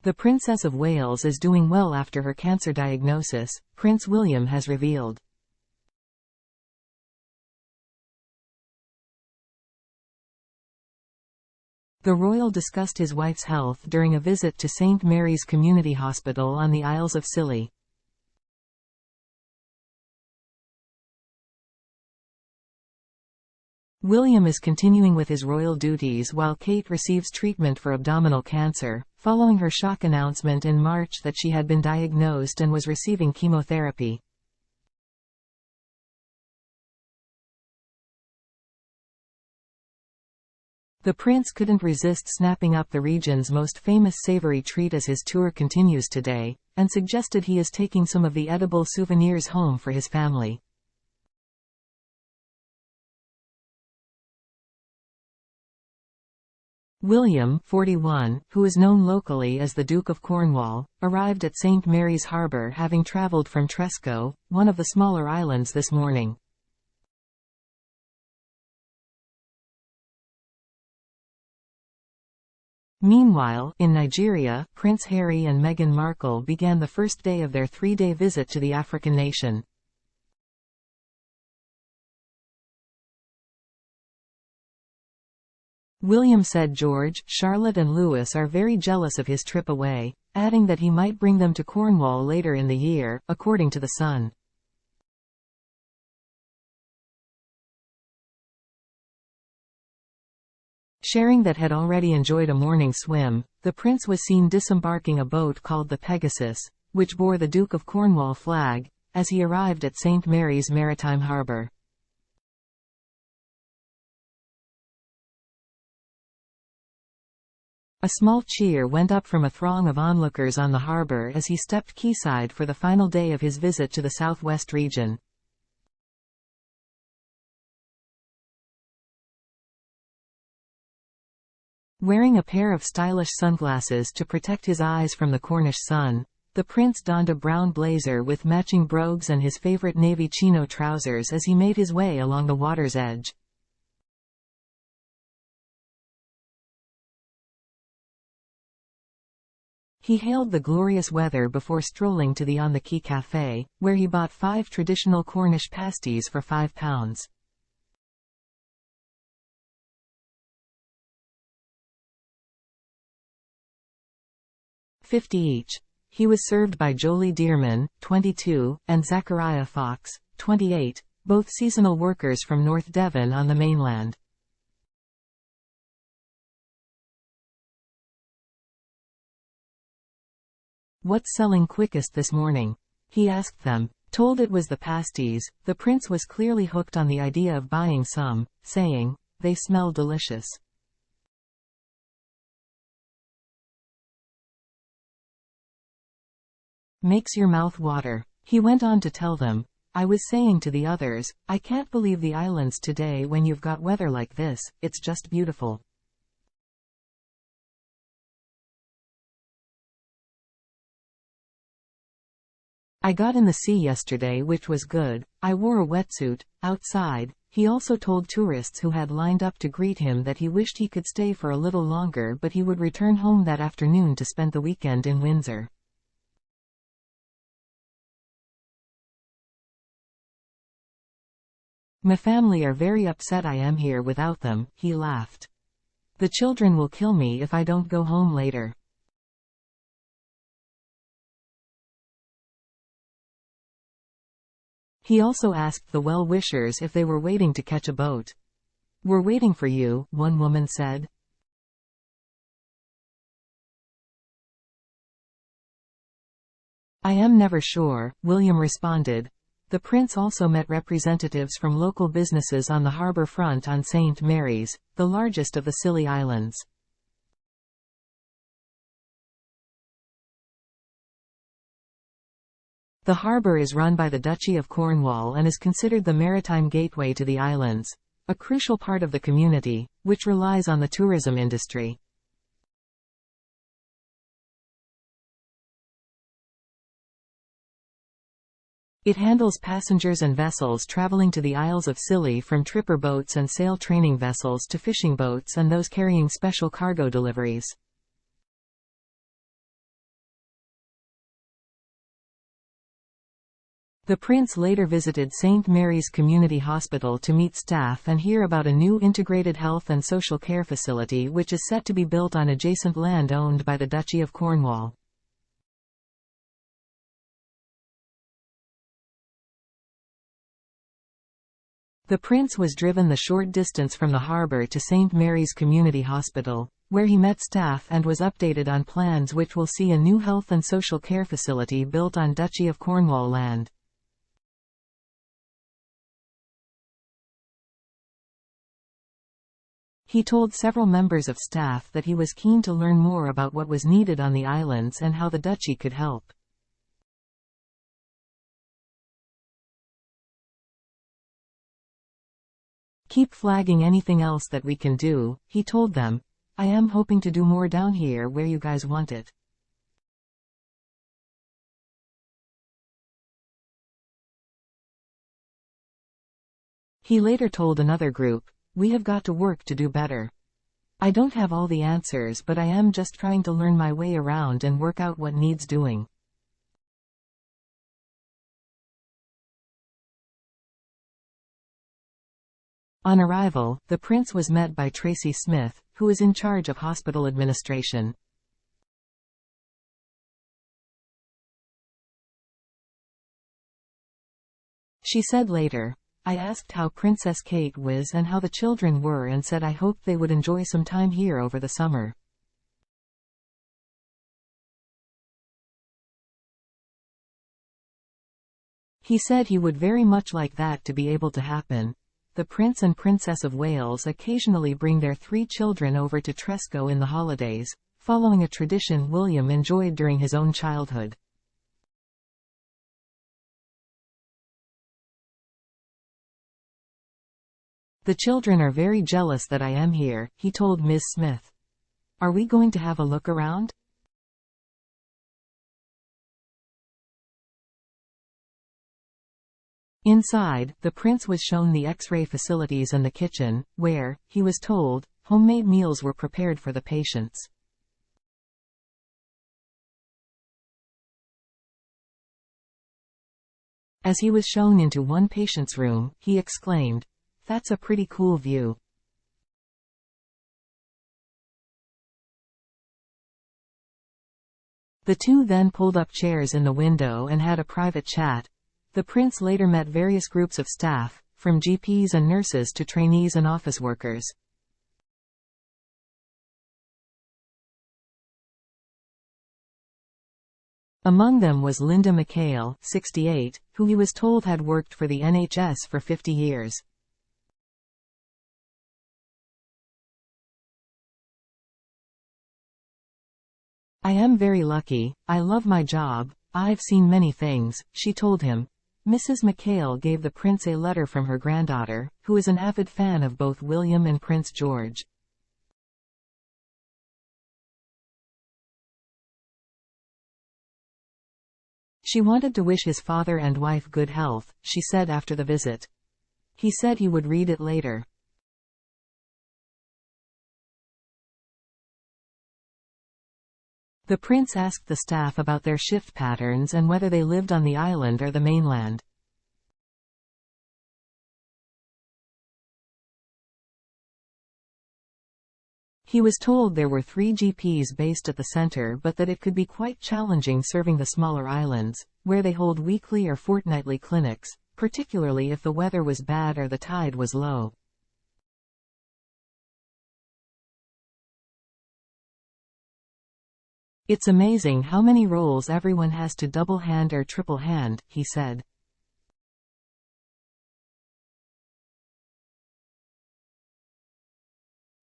The Princess of Wales is doing well after her cancer diagnosis, Prince William has revealed. The royal discussed his wife's health during a visit to St. Mary's Community Hospital on the Isles of Scilly. William is continuing with his royal duties while Kate receives treatment for abdominal cancer, following her shock announcement in March that she had been diagnosed and was receiving chemotherapy. The prince couldn't resist snapping up the region's most famous savory treat as his tour continues today, and suggested he is taking some of the edible souvenirs home for his family. William, 41, who is known locally as the Duke of Cornwall, arrived at St. Mary's Harbour having travelled from Tresco, one of the smaller islands, this morning. Meanwhile, in Nigeria, Prince Harry and Meghan Markle began the first day of their three-day visit to the African nation. William said George, Charlotte and Louis are very jealous of his trip away, adding that he might bring them to Cornwall later in the year, according to The Sun. Sharing that had already enjoyed a morning swim, the prince was seen disembarking a boat called the Pegasus, which bore the Duke of Cornwall flag, as he arrived at St. Mary's Maritime Harbour. A small cheer went up from a throng of onlookers on the harbour as he stepped quayside for the final day of his visit to the southwest region. Wearing a pair of stylish sunglasses to protect his eyes from the Cornish sun, the prince donned a brown blazer with matching brogues and his favourite navy chino trousers as he made his way along the water's edge. He hailed the glorious weather before strolling to the On the Quay Café, where he bought 5 traditional Cornish pasties for £5. $50 each. He was served by Jolie Dearman, 22, and Zachariah Fox, 28, both seasonal workers from North Devon on the mainland. "What's selling quickest this morning?" he asked them. Told it was the pasties, the prince was clearly hooked on the idea of buying some, saying, "They smell delicious." "Makes your mouth water," he went on to tell them. "I was saying to the others, I can't believe the islands today when you've got weather like this, it's just beautiful." "I got in the sea yesterday, which was good. I wore a wetsuit, outside." He also told tourists who had lined up to greet him that he wished he could stay for a little longer, but he would return home that afternoon to spend the weekend in Windsor. "My family are very upset I am here without them," he laughed. "The children will kill me if I don't go home later." He also asked the well-wishers if they were waiting to catch a boat. "We're waiting for you," one woman said. "I am never sure," William responded. The prince also met representatives from local businesses on the harbour front on St. Mary's, the largest of the Scilly Islands. The harbour is run by the Duchy of Cornwall and is considered the maritime gateway to the islands, a crucial part of the community, which relies on the tourism industry. It handles passengers and vessels travelling to the Isles of Scilly, from tripper boats and sail training vessels to fishing boats and those carrying special cargo deliveries. The prince later visited St. Mary's Community Hospital to meet staff and hear about a new integrated health and social care facility which is set to be built on adjacent land owned by the Duchy of Cornwall. The prince was driven the short distance from the harbour to St. Mary's Community Hospital, where he met staff and was updated on plans which will see a new health and social care facility built on Duchy of Cornwall land. He told several members of staff that he was keen to learn more about what was needed on the islands and how the duchy could help. Keep flagging anything else that we can do, he told them. I am hoping to do more down here where you guys want it. He later told another group, we have got to work to do better. I don't have all the answers, but I am just trying to learn my way around and work out what needs doing. On arrival, the prince was met by Tracy Smith, who is in charge of hospital administration. She said later, I asked how Princess Kate was and how the children were and said I hoped they would enjoy some time here over the summer. He said he would very much like that to be able to happen. The Prince and Princess of Wales occasionally bring their 3 children over to Tresco in the holidays, following a tradition William enjoyed during his own childhood. The children are very jealous that I am here, he told Ms. Smith. Are we going to have a look around? Inside, the prince was shown the X-ray facilities and the kitchen, where, he was told, homemade meals were prepared for the patients. As he was shown into one patient's room, he exclaimed, "That's a pretty cool view." The two then pulled up chairs in the window and had a private chat. The prince later met various groups of staff, from GPs and nurses to trainees and office workers. Among them was Linda McHale, 68, who he was told had worked for the NHS for 50 years. I am very lucky, I love my job, I've seen many things, she told him. Mrs. McHale gave the prince a letter from her granddaughter, who is an avid fan of both William and Prince George. She wanted to wish his father and wife good health, she said after the visit. He said he would read it later. The prince asked the staff about their shift patterns and whether they lived on the island or the mainland. He was told there were 3 GPs based at the center but that it could be quite challenging serving the smaller islands, where they hold weekly or fortnightly clinics, particularly if the weather was bad or the tide was low. It's amazing how many roles everyone has to double hand or triple hand, he said.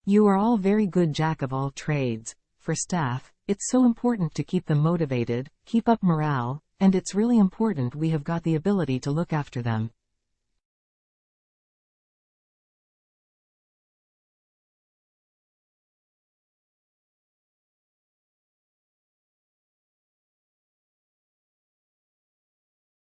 You are all very good jack of all trades. For staff, it's so important to keep them motivated, keep up morale, and it's really important we have got the ability to look after them.